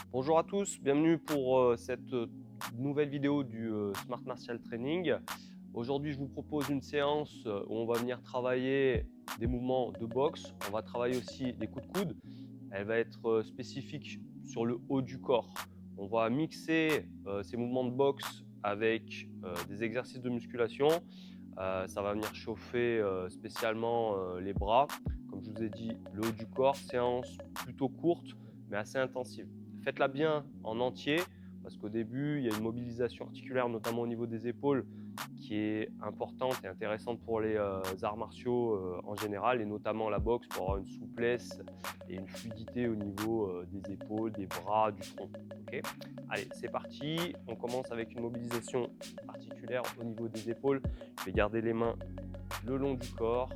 Bonjour à tous, bienvenue pour cette nouvelle vidéo du Smart Martial Training. Aujourd'hui, je vous propose une séance où on va venir travailler des mouvements de boxe. On va travailler aussi des coups de coude. Elle va être spécifique sur le haut du corps. On va mixer ces mouvements de boxe avec des exercices de musculation. Ça va venir chauffer spécialement les bras. Comme je vous ai dit, le haut du corps, séance plutôt courte mais assez intensive. Faites-la bien en entier parce qu'au début, il y a une mobilisation articulaire, notamment au niveau des épaules, qui est importante et intéressante pour les arts martiaux en général, et notamment la boxe pour avoir une souplesse et une fluidité au niveau des épaules, des bras, du front. Okay, allez, c'est parti. On commence avec une mobilisation articulaire au niveau des épaules. Je vais garder les mains le long du corps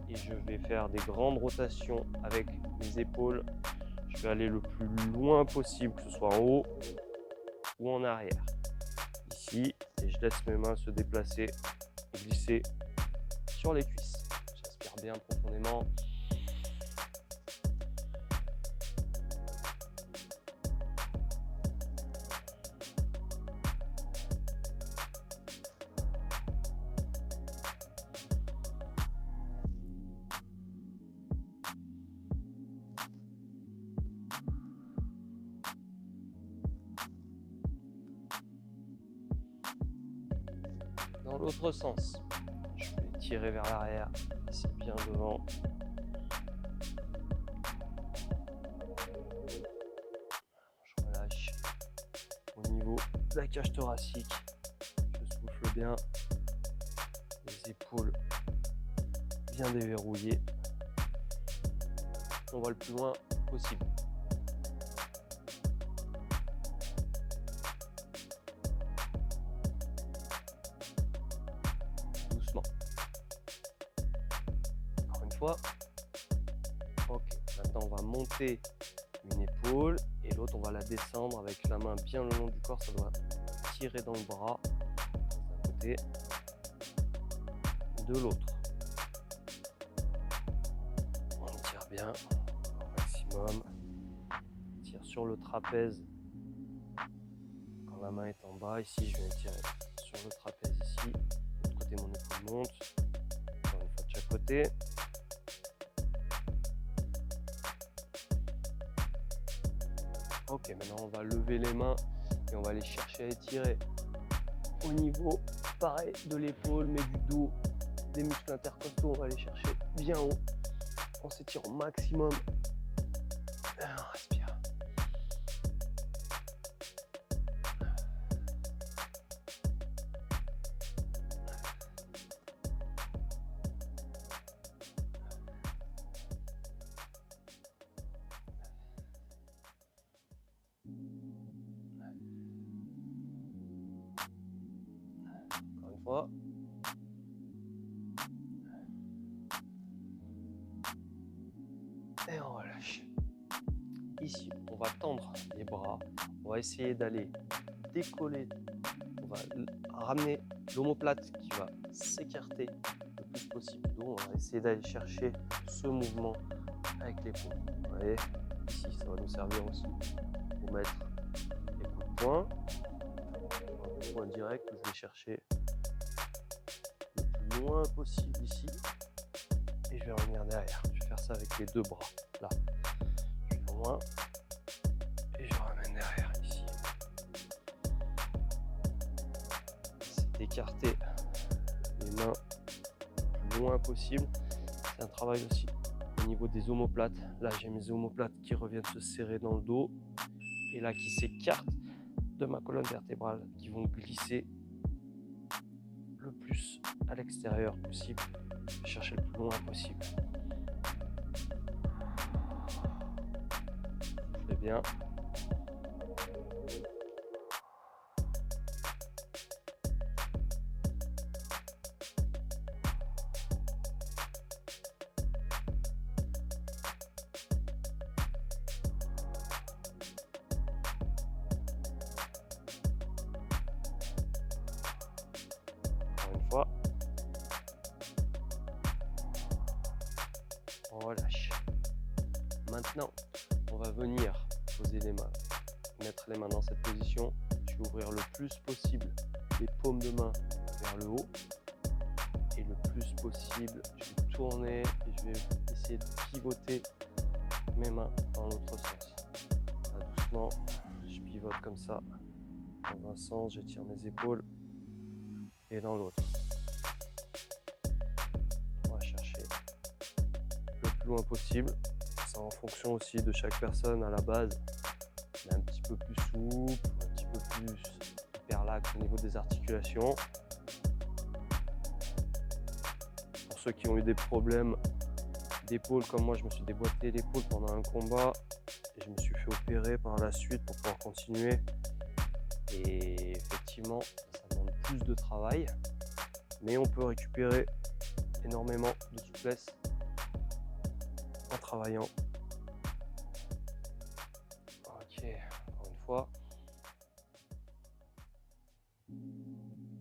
et je vais faire des grandes rotations avec mes épaules. Je vais aller le plus loin possible, que ce soit en haut ou en arrière. Ici, et je laisse mes mains se déplacer et glisser sur les cuisses. J'inspire bien profondément. Dans l'autre sens, je vais tirer vers l'arrière, c'est bien devant. Je relâche au niveau de la cage thoracique. Je souffle bien, les épaules bien déverrouillées. On va le plus loin possible. Doucement. Encore une fois. Ok, maintenant on va monter une épaule et l'autre on va la descendre avec la main bien le long du corps. Ça doit tirer dans le bras d'un côté, de l'autre. On tire bien au maximum. Tire sur le trapèze quand la main est en bas. Ici je viens tirer sur le trapèze ici. De l'autre côté mon épaule monte. Encore une fois de chaque côté. Ok, maintenant on va lever les mains et on va aller chercher à étirer au niveau, pareil, de l'épaule, mais du dos, des muscles intercostaux. On va aller chercher bien haut. On s'étire au maximum. On respire. Encore une fois. Et on relâche. Ici, on va tendre les bras. On va essayer d'aller décoller. On va ramener l'omoplate qui va s'écarter le plus possible. On va essayer d'aller chercher ce mouvement avec l'épaule. Vous voyez, ici, ça va nous servir aussi pour mettre les coups de poing. Un point direct que je vais chercher le plus loin possible ici. Et je vais revenir derrière. Je vais faire ça avec les deux bras. Là, je vais loin et je ramène derrière ici. C'est d'écarter les mains le plus loin possible. C'est un travail aussi au niveau des omoplates. Là, j'ai mes omoplates qui reviennent se serrer dans le dos et là qui s'écartent de ma colonne vertébrale, qui vont glisser le plus à l'extérieur possible. Je vais chercher le plus loin possible. Très bien. Fois. On relâche. Maintenant, on va venir poser les mains mettre les mains dans cette position. Je vais ouvrir le plus possible les paumes de main vers le haut. Et le plus possible, je vais tourner et je vais essayer de pivoter mes mains dans l'autre sens. Là, doucement, je pivote comme ça. Dans un sens, j'étire mes épaules et dans l'autre. On va chercher le plus loin possible. C'est en fonction aussi de chaque personne. À la base, il est un petit peu plus souple, un petit peu plus hyperlaxe au niveau des articulations. Pour ceux qui ont eu des problèmes d'épaule, comme moi, je me suis déboîté l'épaule pendant un combat et je me suis fait opérer par la suite pour pouvoir continuer. Et effectivement, ça demande plus de travail, mais on peut récupérer énormément de souplesse en travaillant. Ok, encore une fois.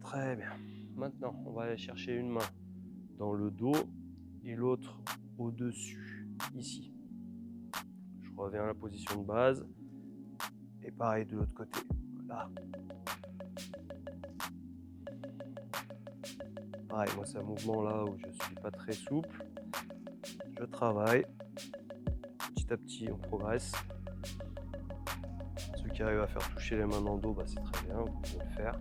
Très bien. Maintenant, on va aller chercher une main dans le dos et l'autre au-dessus, ici. Je reviens à la position de base et pareil de l'autre côté, là. Pareil, moi c'est un mouvement là où je suis pas très souple. Je travaille. Petit à petit, on progresse. Ceux qui arrivent à faire toucher les mains dans le dos, bah, c'est très bien, vous pouvez le faire.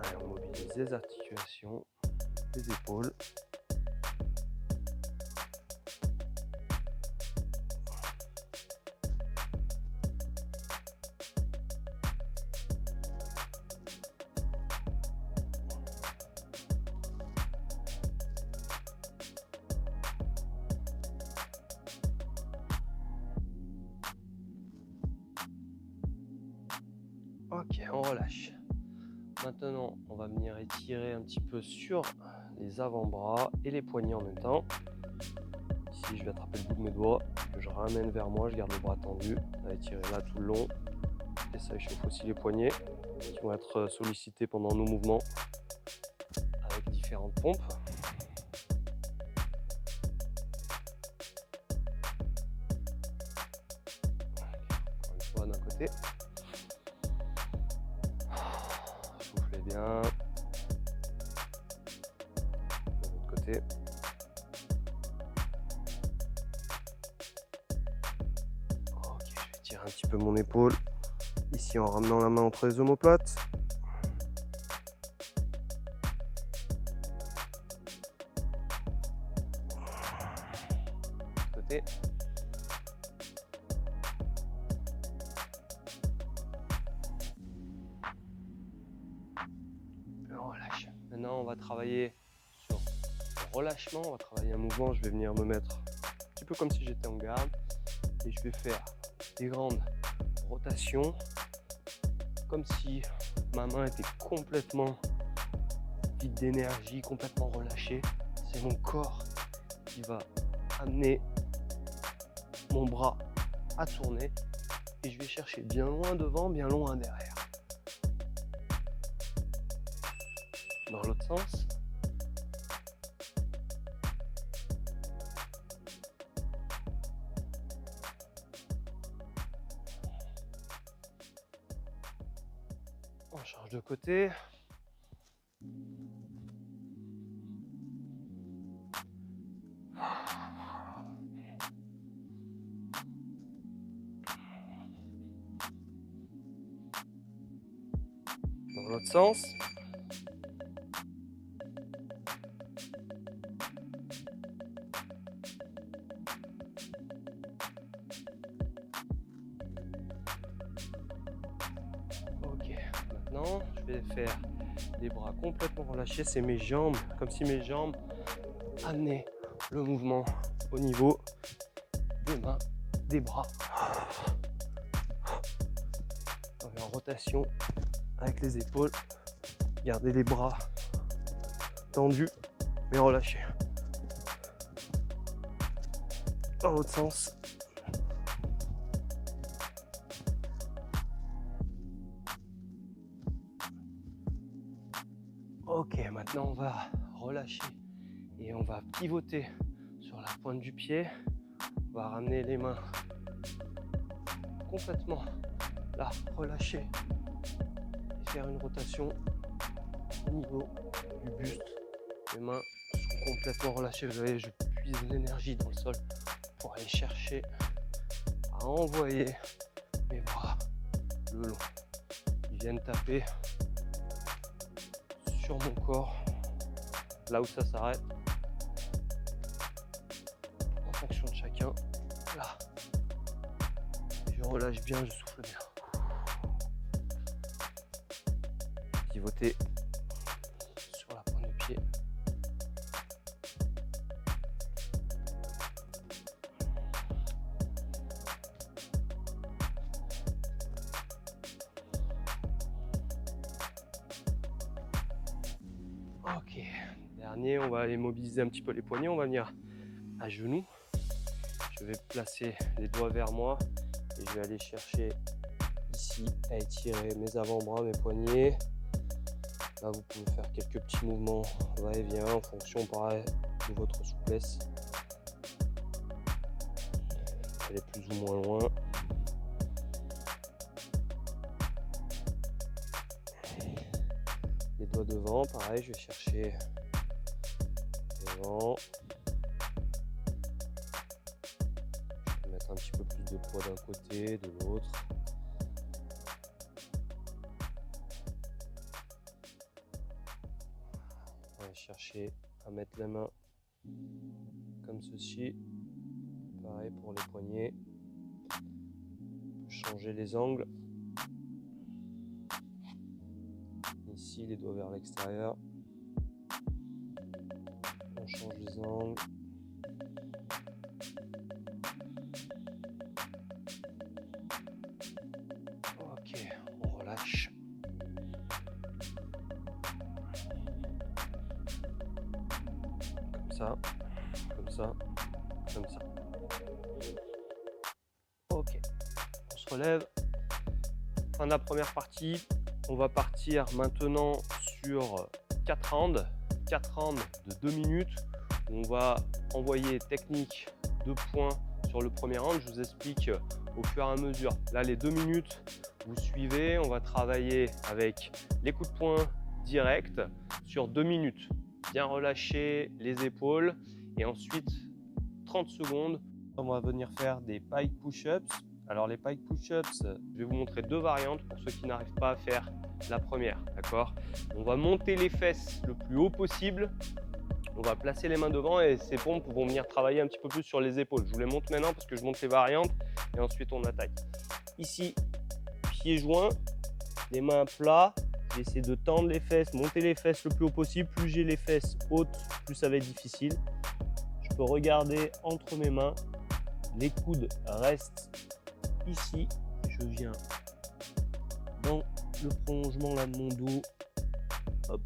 Allez, on mobilise les articulations, les épaules. Ok, on relâche. Maintenant, on va venir étirer un petit peu sur les avant-bras et les poignets en même temps. Ici, je vais attraper le bout de mes doigts, que je ramène vers moi, je garde le bras tendu. On va étirer là tout le long. Et ça échauffe aussi les poignets qui vont être sollicités pendant nos mouvements avec différentes pompes. Encore une fois d'un côté. Soufflez bien. De l'autre côté. Ok, je vais tirer un petit peu mon épaule. Ici en ramenant la main entre les omoplates. Côté. On relâche. Maintenant, on va travailler sur le relâchement. On va travailler un mouvement. Je vais venir me mettre un petit peu comme si j'étais en garde. Et je vais faire des grandes rotations. Comme si ma main était complètement vide d'énergie, complètement relâchée. C'est mon corps qui va amener mon bras à tourner. Et je vais chercher bien loin devant, bien loin derrière. Dans l'autre sens. On change de côté. Dans l'autre sens. Ok, maintenant je vais faire les bras complètement relâchés, c'est mes jambes, comme si mes jambes amenaient le mouvement au niveau des mains, des bras. On est en rotation avec les épaules, gardez les bras tendus mais relâchés. Dans l'autre sens. Ok, maintenant on va relâcher et on va pivoter sur la pointe du pied. On va ramener les mains complètement là, relâcher et faire une rotation au niveau du buste. Les mains sont complètement relâchées. Vous voyez, je puise l'énergie dans le sol pour aller chercher à envoyer mes bras le long. Ils viennent taper sur mon corps, là où ça s'arrête, en fonction de chacun. Là, je relâche bien, je souffle bien. Pivoter sur la pointe du pied. Ok, dernier, on va immobiliser un petit peu les poignets, on va venir à genoux. Je vais placer les doigts vers moi et je vais aller chercher ici à étirer mes avant-bras, mes poignets. Là, vous pouvez faire quelques petits mouvements va-et-vient en fonction pareil de votre souplesse. Elle est plus ou moins loin. Les doigts devant, pareil, je vais chercher devant. Je vais mettre un petit peu plus de poids d'un côté, de l'autre. On va chercher à mettre les mains comme ceci. Pareil pour les poignets. Changer les angles. Ici, les doigts vers l'extérieur. On change les angles. Ok, on relâche. Comme ça, comme ça, comme ça. Ok, on se relève. Fin de la première partie. On va partir maintenant sur 4 rounds. 4 rounds de 2 minutes. On va envoyer technique de points sur le premier round. Je vous explique au fur et à mesure. Là, les 2 minutes, vous suivez. On va travailler avec les coups de poing directs sur 2 minutes. Bien relâcher les épaules. Et ensuite, 30 secondes, on va venir faire des pike push-ups. Alors les pike push-ups, je vais vous montrer 2 variantes pour ceux qui n'arrivent pas à faire la première, d'accord? On va monter les fesses le plus haut possible. On va placer les mains devant et ces pompes vont venir travailler un petit peu plus sur les épaules. Je vous les montre maintenant parce que je montre les variantes et ensuite on attaque. Ici, pieds joints, les mains à plat. J'essaie de tendre les fesses, monter les fesses le plus haut possible. Plus j'ai les fesses hautes, plus ça va être difficile. Je peux regarder entre mes mains. Les coudes restent ici. Je viens dans le prolongement là de mon dos. Hop,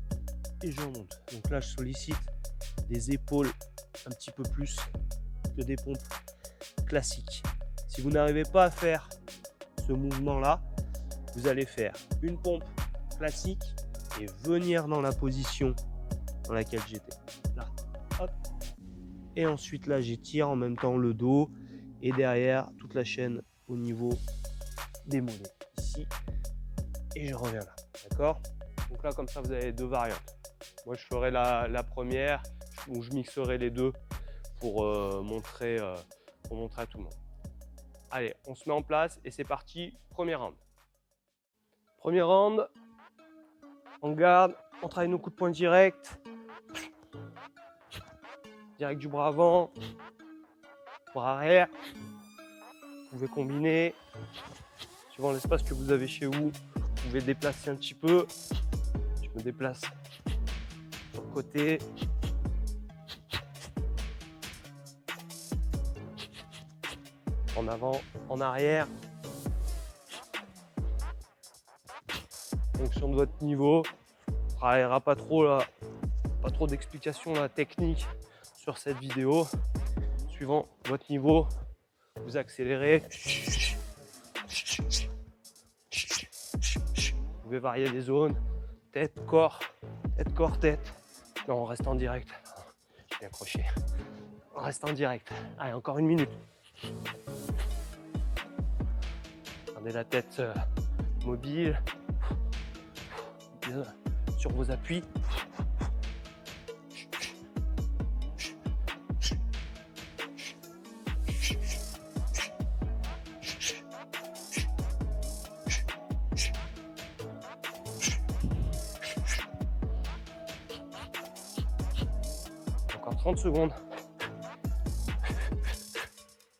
et je remonte. Donc là, je sollicite des épaules un petit peu plus que des pompes classiques. Si vous n'arrivez pas à faire ce mouvement-là, vous allez faire une pompe classique et venir dans la position dans laquelle j'étais. Là, hop. Et ensuite, là, j'étire en même temps le dos et derrière toute la chaîne au niveau des mollets. Ici, et je reviens là. D'accord? Donc là, comme ça, vous avez 2 variantes. Moi, je ferai la première où je mixerai les deux pour montrer à tout le monde. Allez, on se met en place et c'est parti. Premier round. Premier round. On garde. On travaille nos coups de poing directs. Direct du bras avant. Bras arrière. Vous pouvez combiner. Suivant l'espace que vous avez chez vous, vous pouvez déplacer un petit peu. Je me déplace sur le côté. En avant, en arrière. En fonction de votre niveau, on ne travaillera pas trop là, pas trop d'explications techniques sur cette vidéo. Suivant votre niveau, vous accélérez. Vous pouvez varier les zones, tête, corps, tête. Non, on reste en direct. Je vais accrocher. On reste en direct. Allez, encore 1 minute. Gardez la tête mobile, bien sur vos appuis. Encore 30 secondes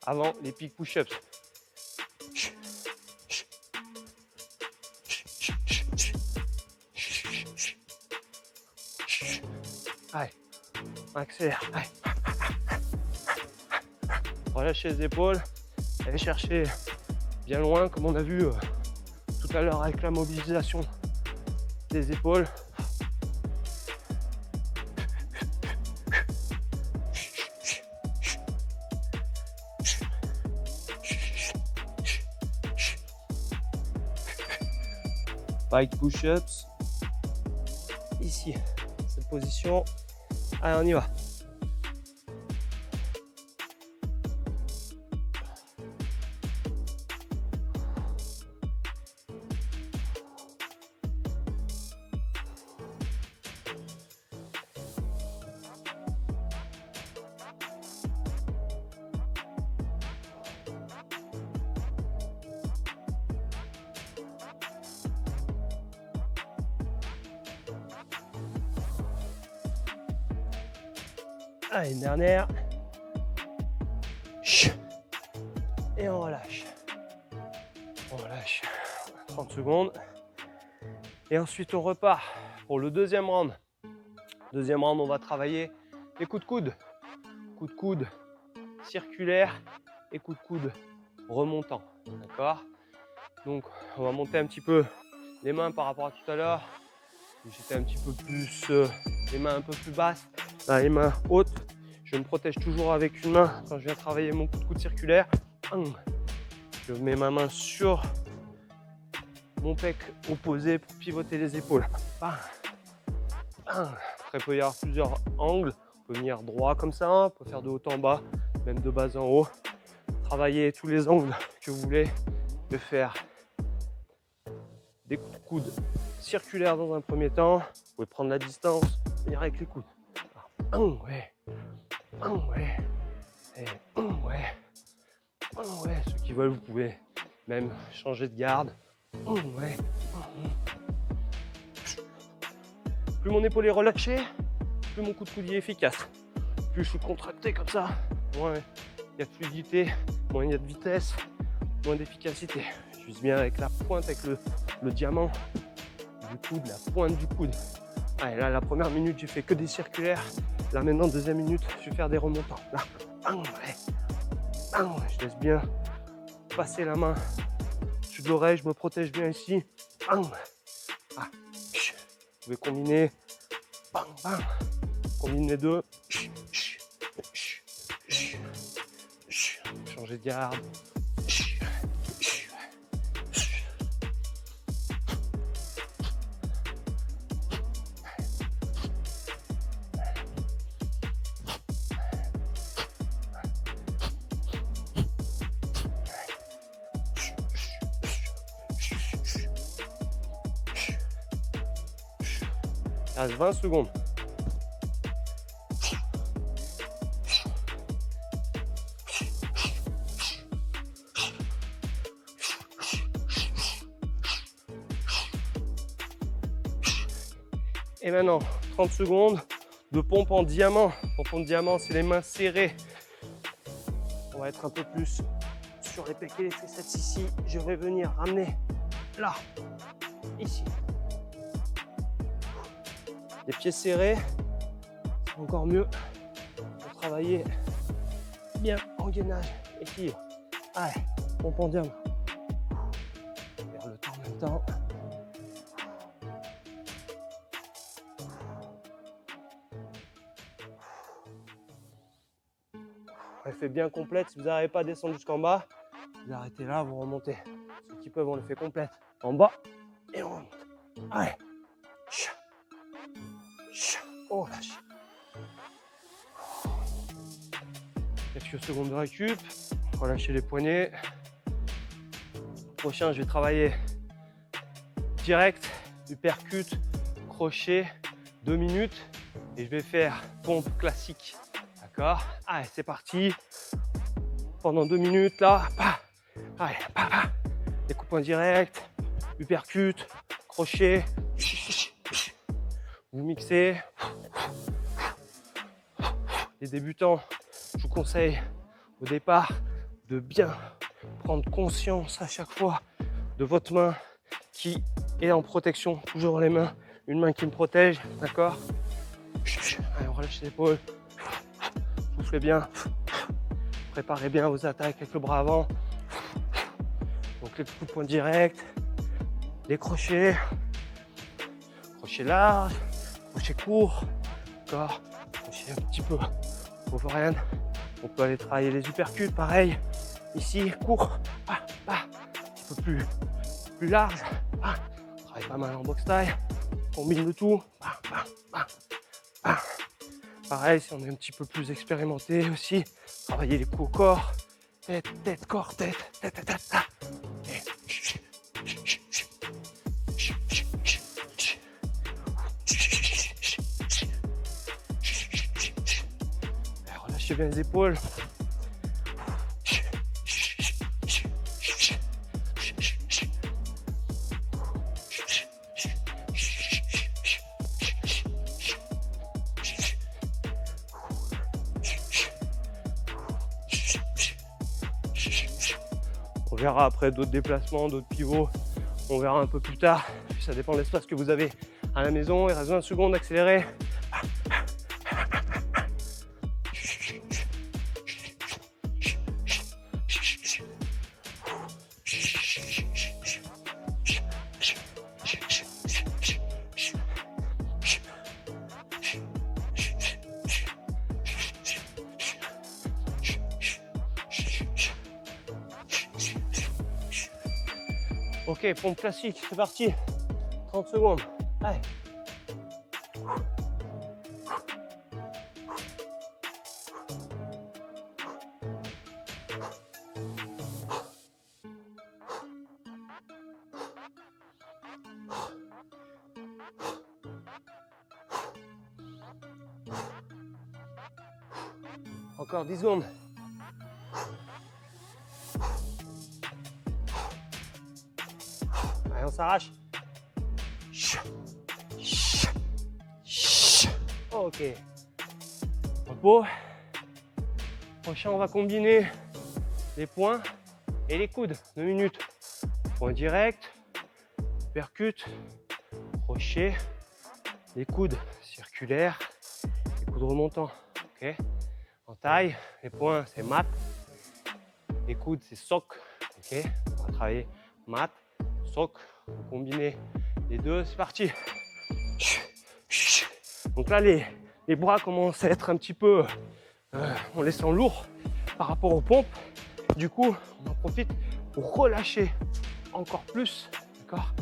avant les peak push-ups. Allez, on accélère. Allez. Relâchez les épaules. Allez chercher bien loin, comme on a vu tout à l'heure avec la mobilisation des épaules. Bike push-ups. Ici, cette position. Allez, on y va. Allez, une dernière. Et on relâche. On relâche 30 secondes. Et ensuite, on repart pour le deuxième round. Deuxième round, on va travailler les coups de coude. Coups de coude circulaire et coups de coude remontant. D'accord? Donc, on va monter un petit peu les mains par rapport à tout à l'heure. J'étais un petit peu plus, les mains un peu plus basses. Là, les mains hautes. Je me protège toujours avec une main quand je viens travailler mon coup de coude circulaire. Je mets ma main sur mon pec opposé pour pivoter les épaules. Après, il peut y avoir plusieurs angles. On peut venir droit comme ça, on peut faire de haut en bas, même de bas en haut. Travailler tous les angles que vous voulez. De faire des coups de coude circulaires dans un premier temps. Vous pouvez prendre la distance, venir avec les coudes. Ouais. Ouais. Et ouais. Ouais. Ceux qui veulent, vous pouvez même changer de garde. Ouais. Plus mon épaule est relâchée, plus mon coup de coude est efficace. Plus je suis contracté comme ça, moins il y a de fluidité, moins il y a de vitesse, moins d'efficacité. Je vise bien avec la pointe, avec le diamant du coude, la pointe du coude. Allez, là, la première minute, j'ai fait que des circulaires. Là, maintenant, deuxième minute, je vais faire des remontants. Là, je laisse bien passer la main sur l'oreille, je me protège bien ici. Vous pouvez combiner. Combine les deux. Changer de garde. 20 secondes. Et maintenant, 30 secondes de pompe en diamant. Pompe en diamant, c'est les mains serrées. On va être un peu plus sur les pecs et les triceps ici. Je vais venir ramener là, ici. Les pieds serrés, c'est encore mieux pour travailler bien en gainage, équilibre. Allez, pompe en diamant. Faire le temps en même temps. Elle fait bien complète. Si vous n'arrivez pas à descendre jusqu'en bas, vous arrêtez là, vous remontez. Ceux qui peuvent, on le fait complète. En bas et on remonte. Allez. On lâche. Quelques secondes de récup. Relâchez les poignets. Prochain, je vais travailler direct, uppercut, crochet, 2 minutes. Et je vais faire pompe classique. D'accord? Allez, c'est parti. Pendant 2 minutes, là. Allez, des coups de poing directs, uppercut, crochet. Vous mixez. Les débutants, je vous conseille au départ de bien prendre conscience à chaque fois de votre main qui est en protection. Toujours les mains, une main qui me protège, d'accord? Allez, on relâche les épaules. Soufflez bien. Préparez bien vos attaques avec le bras avant. Donc les coups de poing directs, les crochets, crochet large, crochet court, d'accord? Crochet un petit peu overhand. On peut aller travailler les uppercuts, pareil. Ici, court, un petit peu plus large. On travaille pas mal en boxe taille. On combine le tout. Pareil, si on est un petit peu plus expérimenté aussi, travailler les coups au corps. Tête, corps, tête. Relâchez bien les épaules. On verra après d'autres déplacements, d'autres pivots. On verra un peu plus tard. Ça dépend de l'espace que vous avez à la maison. Il reste 20 secondes, accélérez. Ok, pompe classique, c'est parti. 30 secondes. Allez. Encore 10 secondes. Allez, on s'arrache. Ok. Repos. Prochain, on va combiner les poings et les coudes. 2 minutes. Point direct, uppercut, crochet, les coudes circulaires, les coudes remontants. Ok. En taille, les poings c'est mat, les coudes c'est soc. Ok. On va travailler mat, soc. On va combiner les deux. C'est parti. Donc là, les bras commencent à être un petit peu, on les sent lourds par rapport aux pompes. Du coup, on en profite pour relâcher encore plus. D'accord?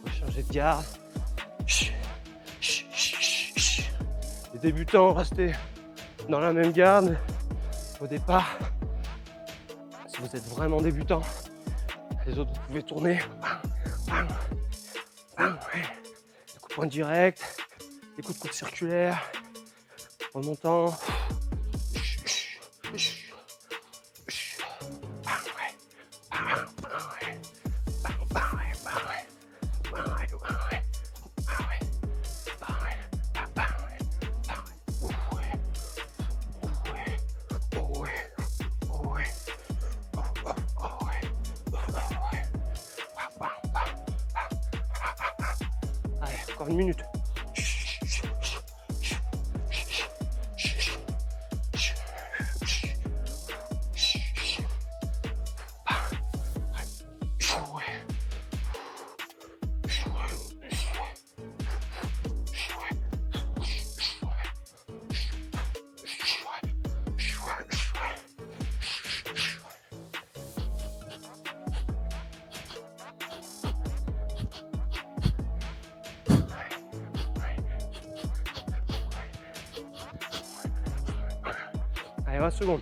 On va changer de garde. Les débutants, restez dans la même garde au départ. Si vous êtes vraiment débutant, les autres, vous pouvez tourner. Les coups de poing directs, les coups de coude circulaires, remontant. Encore 1 minute. 20 secondes.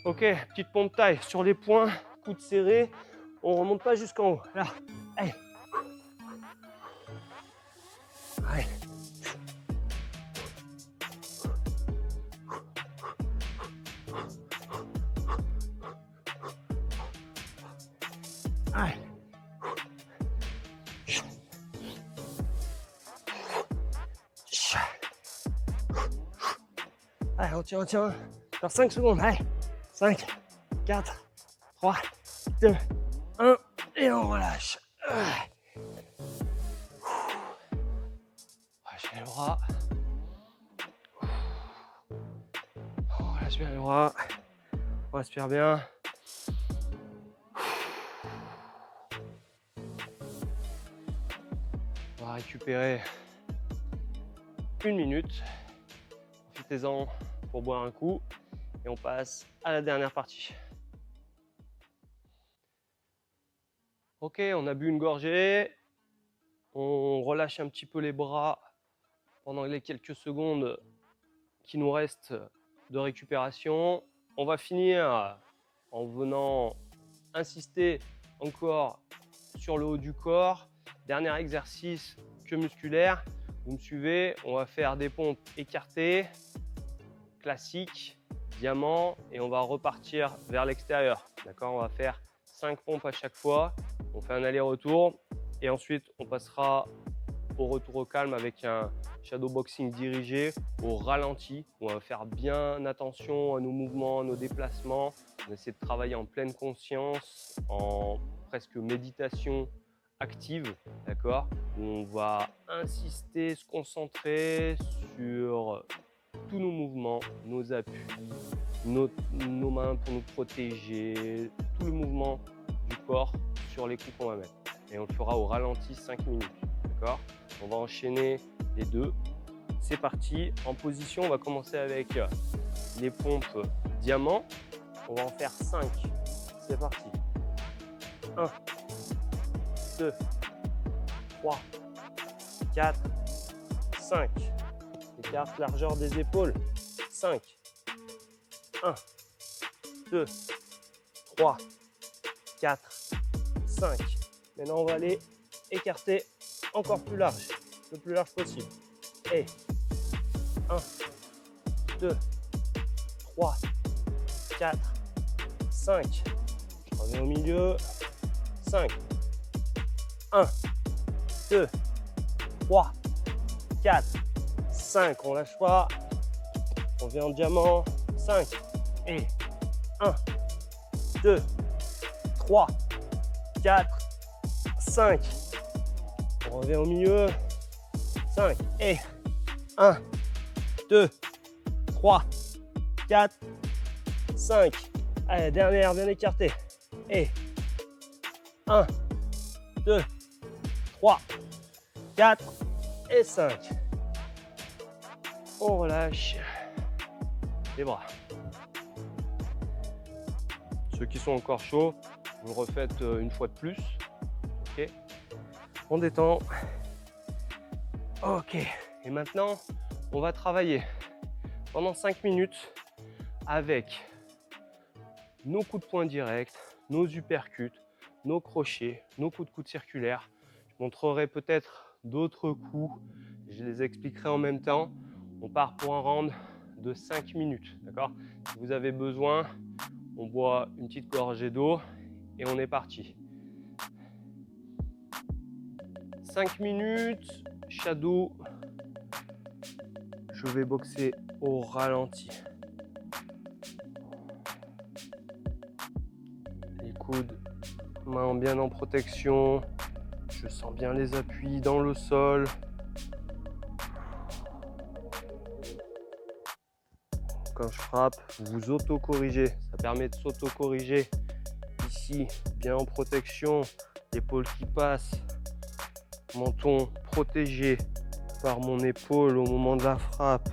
Ok, petite pompe taille sur les poings, coude serré. On remonte pas jusqu'en haut. Là, allez. Allez. Allez. Allez, on tient. Faire 5 secondes. Allez. 5, 4, 3, 2, 1. Et on relâche. Relâchez les bras. On relâche bien les bras. On respire bien. On va récupérer 1 minute. Profitez-en pour boire un coup. Et on passe à la dernière partie. Ok, on a bu une gorgée. On relâche un petit peu les bras pendant les quelques secondes qui nous restent de récupération. On va finir en venant insister encore sur le haut du corps. Dernier exercice que musculaire. Vous me suivez, on va faire des pompes écartées, classiques, diamant, et on va repartir vers l'extérieur. D'accord, on va faire 5 pompes à chaque fois. On fait un aller-retour et ensuite on passera au retour au calme avec un shadow boxing dirigé au ralenti. On va faire bien attention à nos mouvements, à nos déplacements. On essaie de travailler en pleine conscience, en presque méditation active, d'accord, où on va insister, se concentrer sur tous nos mouvements, nos appuis, nos mains pour nous protéger, tout le mouvement du corps sur les coups qu'on va mettre. Et on le fera au ralenti 5 minutes, d'accord. On va enchaîner les deux. C'est parti, en position, on va commencer avec les pompes diamant. On va en faire 5. C'est parti. 1, 2, 3, 4, 5. Écarte largeur des épaules. 5. 1, 2, 3, 4, 5. Maintenant, on va aller écarter encore plus large, le plus large possible. Et 1, 2, 3, 4, 5. Je reviens au milieu. 5. 1, 2, 3, 4, 5. On lâche pas. On vient en diamant. 5. Et 1, 2, 3, 4, 5. On revient au milieu. 5. Et 1, 2, 3, 4, 5. Allez, dernière, bien écartée. Et 1, 2, 3, 4 et 5. On relâche les bras. Ceux qui sont encore chauds, vous le refaites une fois de plus. Ok. On détend. Ok. Et maintenant, on va travailler pendant 5 minutes avec nos coups de poing directs, nos uppercuts, nos crochets, nos coups de coude circulaires. Je montrerai peut-être d'autres coups. Je les expliquerai en même temps. On part pour un round de 5 minutes. D'accord ? Si vous avez besoin, on boit une petite gorgée d'eau et on est parti. 5 minutes, shadow. Je vais boxer au ralenti. Les coudes, mains bien en protection. Je sens bien les appuis dans le sol. Quand je frappe, vous auto-corrigez. Ça permet de s'auto-corriger. Ici, bien en protection. L'épaule qui passe. Menton protégé. par mon épaule au moment de la frappe.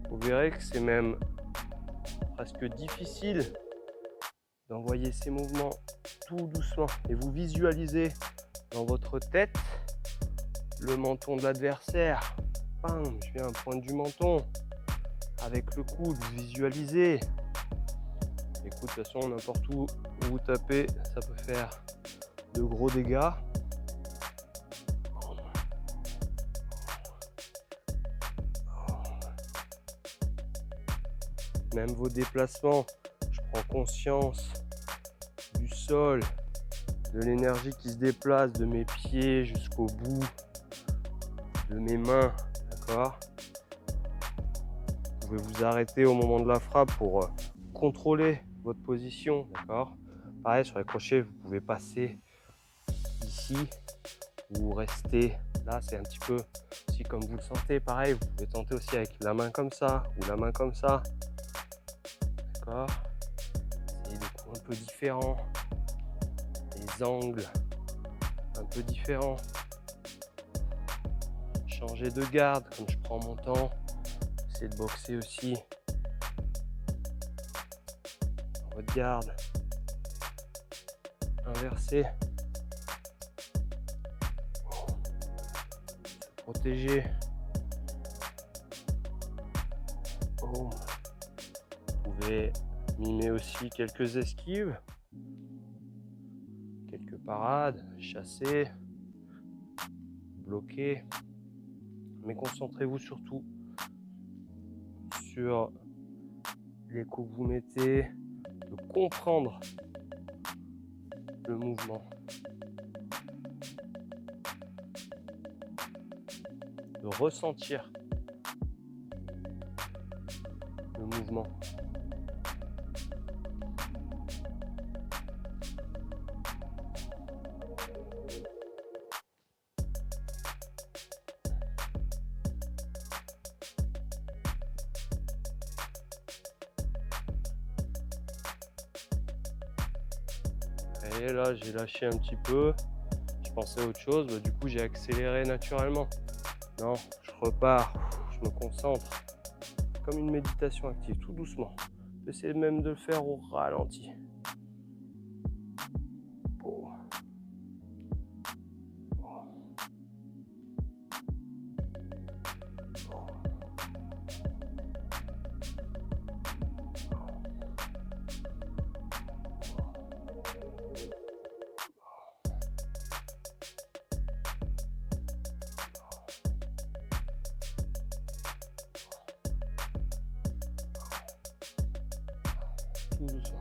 Vous verrez que c'est même presque difficile d'envoyer ces mouvements tout doucement. Et vous visualisez dans votre tête le menton de l'adversaire. Bam, je viens pointe du menton. Avec le coude, vous visualisez. Écoute, de toute façon, n'importe où vous tapez, ça peut faire de gros dégâts. Même vos déplacements, je prends conscience du sol, de l'énergie qui se déplace de mes pieds jusqu'au bout de mes mains, d'accord? Vous pouvez vous arrêter au moment de la frappe pour contrôler votre position, d'accord? Pareil, sur les crochets, vous pouvez passer ici ou rester là, c'est un petit peu aussi comme vous le sentez. Pareil, vous pouvez tenter aussi avec la main comme ça ou la main comme ça. D'accord. Essayez des coups un peu différents, des angles un peu différents. Changer de garde, comme je prends mon temps. Essayez de boxer aussi dans votre garde. Inverser. Se protéger. Oh. Vous pouvez mimer aussi quelques esquives, quelques parades, chasser, bloquer. Mais concentrez-vous surtout sur les coups que vous mettez, de comprendre le mouvement, de ressentir le mouvement. Et là, j'ai lâché un petit peu. Je pensais à autre chose. Du coup, j'ai accéléré naturellement. Non, je repars. Je me concentre. Comme une méditation active, tout doucement. J'essaie même de le faire au ralenti. Oh. Oh. Oh. Tout doucement.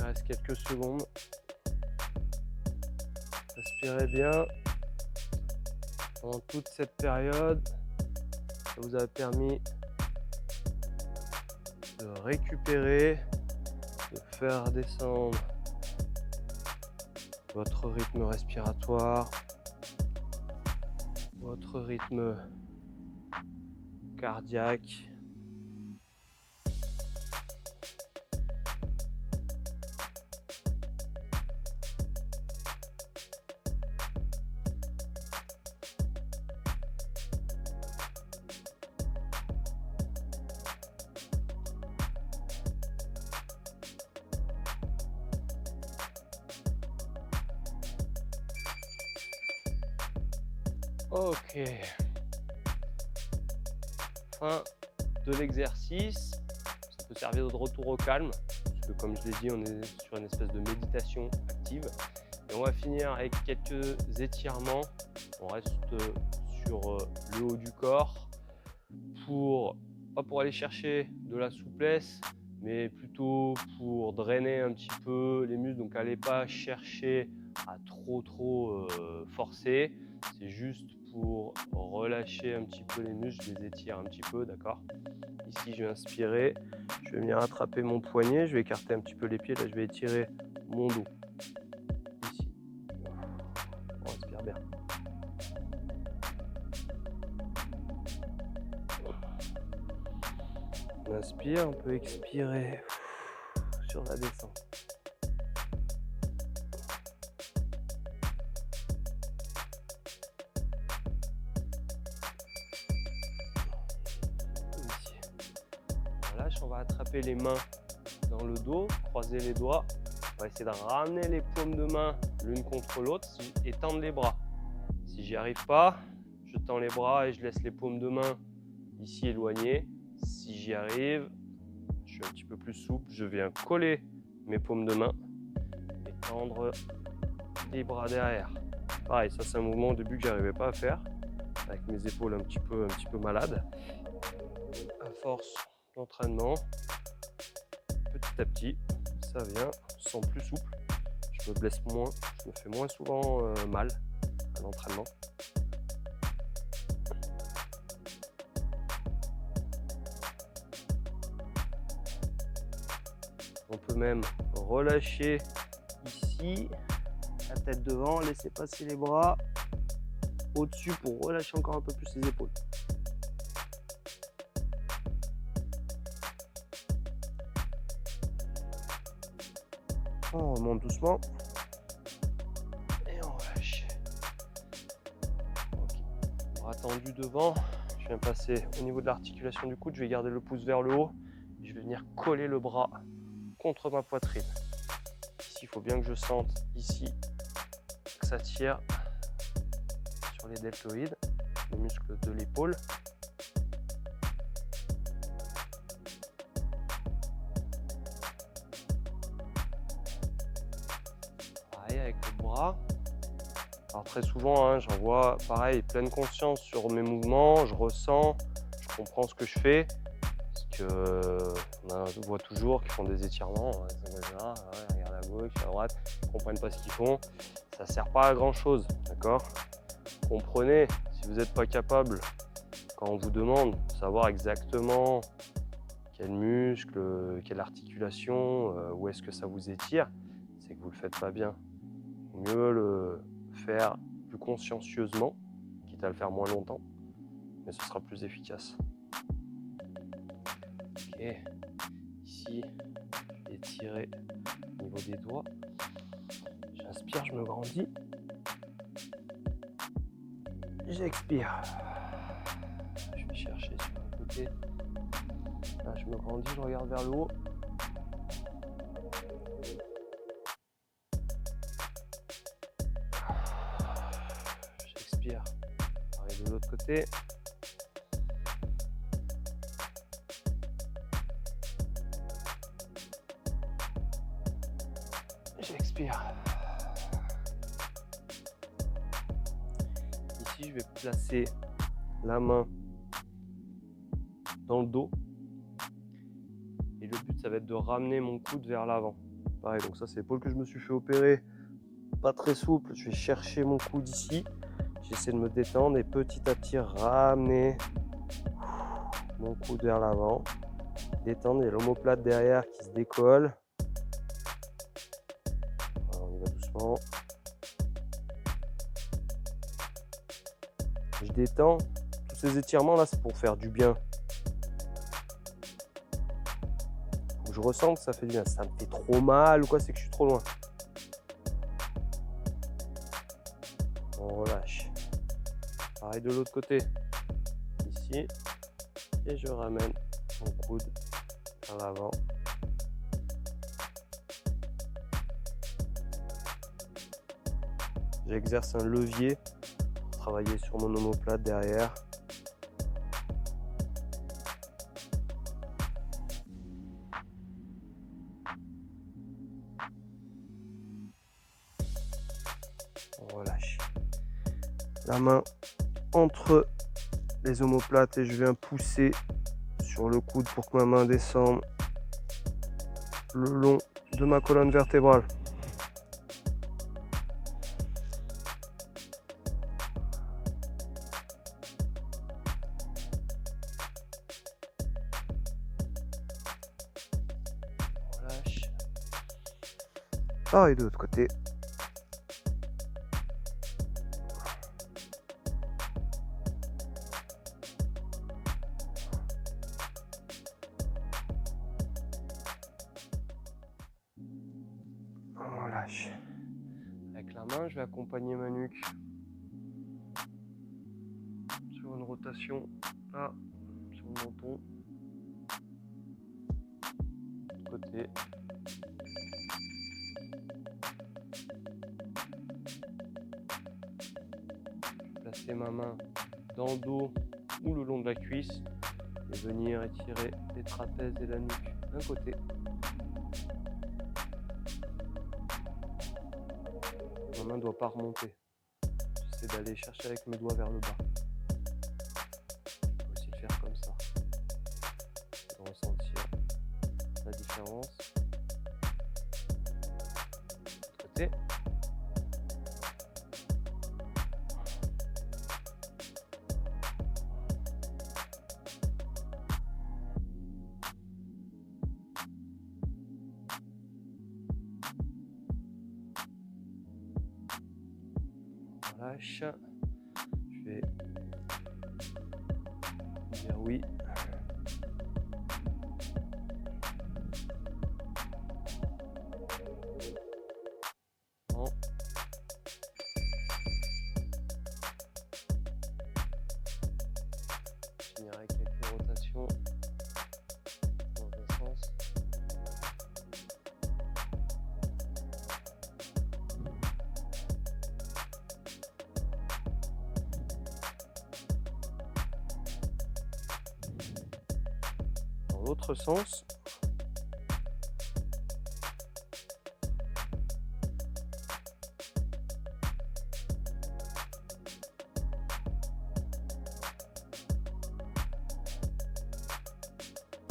Il reste quelques secondes. Respirez bien. Pendant toute cette période, ça vous a permis de récupérer, de faire descendre votre rythme respiratoire, votre rythme cardiaque. Ok. Fin de l'exercice. Ça peut servir de retour au calme, parce que comme je l'ai dit, on est sur une espèce de méditation active. Et on va finir avec quelques étirements. On reste sur le haut du corps, pas pour aller chercher de la souplesse, mais plutôt pour drainer un petit peu les muscles. Donc allez pas chercher à trop forcer, c'est juste pour relâcher un petit peu les muscles, je les étire un petit peu, d'accord. Ici je vais inspirer, je vais venir attraper mon poignet, je vais écarter un petit peu les pieds, là je vais étirer mon dos. Ici, on respire bien. On inspire, on peut expirer sur la descente. Ici. On relâche, on va attraper les mains dans le dos, croiser les doigts. On va essayer de ramener les paumes de main l'une contre l'autre et tendre les bras. Si j'y arrive pas, je tends les bras et je laisse les paumes de main ici éloignées. Si j'y arrive, je suis un petit peu plus souple, je viens coller mes paumes de main et tendre les bras derrière. Pareil, ça c'est un mouvement au début que j'arrivais pas à faire, avec mes épaules un petit peu malades. À force d'entraînement, petit à petit, ça vient, je me sens plus souple, je me blesse moins, je me fais moins souvent mal à l'entraînement. On peut même relâcher ici, la tête devant, laisser passer les bras au-dessus pour relâcher encore un peu plus les épaules. On remonte doucement et on relâche. Okay. Bras tendu devant, je viens passer au niveau de l'articulation du coude, je vais garder le pouce vers le haut et je vais venir coller le bras contre ma poitrine. Ici, il faut bien que je sente ici que ça tire sur les deltoïdes, les muscles de l'épaule. Pareil avec le bras. Alors très souvent, j'en vois pareil, pleine conscience sur mes mouvements, je ressens, je comprends ce que je fais. On voit toujours qu'ils font des étirements, ils regardent à gauche, à droite, ils ne comprennent pas ce qu'ils font, ça ne sert pas à grand chose, d'accord? Comprenez, si vous n'êtes pas capable, quand on vous demande de savoir exactement quel muscle, quelle articulation, où est-ce que ça vous étire, c'est que vous ne le faites pas bien. Mieux le faire plus consciencieusement, quitte à le faire moins longtemps, mais ce sera plus efficace. Ok, ici, je vais étirer au niveau des doigts. J'inspire, je me grandis. J'expire. Je vais chercher sur un côté. Là, je me grandis, je regarde vers le haut. J'expire. Pareil de l'autre côté. J'expire. Ici, je vais placer la main dans le dos. Et le but, ça va être de ramener mon coude vers l'avant. Pareil, donc ça, c'est l'épaule que je me suis fait opérer. Pas très souple. Je vais chercher mon coude ici. J'essaie de me détendre et petit à petit ramener mon coude vers l'avant. Détendre, il y a l'omoplate derrière qui se décolle. Voilà, on y va doucement. Je détends. Tous ces étirements là, c'est pour faire du bien. Faut que je ressens que ça fait du bien. Ça me fait trop mal ou quoi, c'est que je suis trop loin. On relâche. Pareil de l'autre côté. Ici. Et je ramène mon coude vers l'avant. J'exerce un levier pour travailler sur mon omoplate derrière. On relâche. La main entre les omoplates et je viens pousser sur le coude pour que ma main descende le long de ma colonne vertébrale. On relâche. Pareil de l'autre côté. On relâche. Avec la main, je vais accompagner ma nuque sur une rotation là, sur le menton. De côté. Placer ma main dans le dos ou le long de la cuisse et venir étirer les trapèzes et la nuque d'un côté. Ma main ne doit pas remonter. J'essaie d'aller chercher avec mes doigts vers le bas. Je peux aussi le faire comme ça. De ressentir la différence. De côté. Lâche. Je vais dire oui. Bon. Je finirai avec quelques rotations dans un sens. Dans l'autre sens.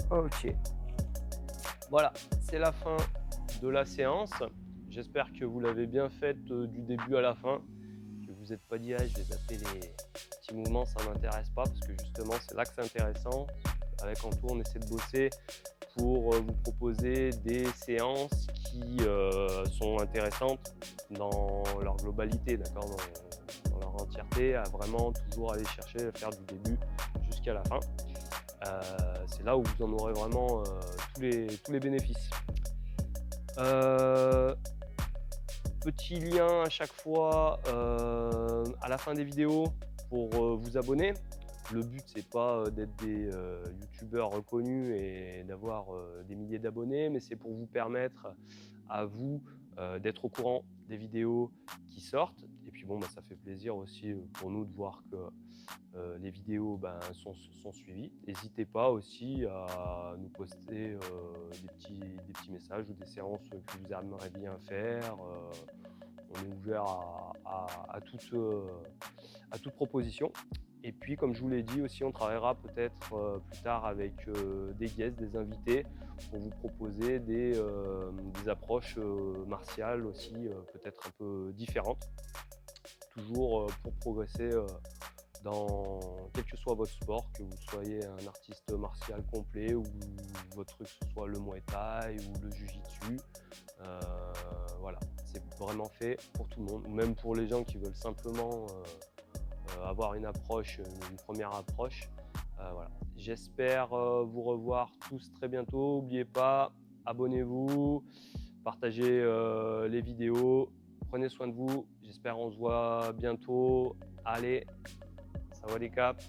Ok. Voilà, c'est la fin de la séance. J'espère que vous l'avez bien faite du début à la fin. Que vous n'êtes pas dit, ah, je vais zapper les petits mouvements, ça ne m'intéresse pas, parce que justement, c'est là que c'est intéressant. Avec Antoine, on essaie de bosser pour vous proposer des séances qui sont intéressantes dans leur globalité, d'accord, dans leur entièreté, à vraiment toujours aller chercher à faire du début jusqu'à la fin. C'est là où vous en aurez vraiment tous les bénéfices. Petit lien à chaque fois à la fin des vidéos pour vous abonner. Le but, c'est pas d'être des youtubeurs reconnus et d'avoir des milliers d'abonnés, mais c'est pour vous permettre à vous d'être au courant des vidéos qui sortent. Et puis bon, ça fait plaisir aussi pour nous de voir que les vidéos sont suivies. N'hésitez pas aussi à nous poster des petits messages ou des séances que vous aimeriez bien faire. On est ouvert à toute proposition. Et puis, comme je vous l'ai dit aussi, on travaillera peut-être plus tard avec des guests, des invités, pour vous proposer des approches martiales aussi, peut-être un peu différentes, toujours pour progresser quel que soit votre sport, que vous soyez un artiste martial complet ou votre truc ce soit le Muay Thai ou le Jiu-Jitsu. Voilà, c'est vraiment fait pour tout le monde, ou même pour les gens qui veulent simplement avoir une première approche. Voilà. J'espère vous revoir tous très bientôt. N'oubliez pas, abonnez-vous, partagez les vidéos, prenez soin de vous. J'espère on se voit bientôt. Allez, sawadee cap.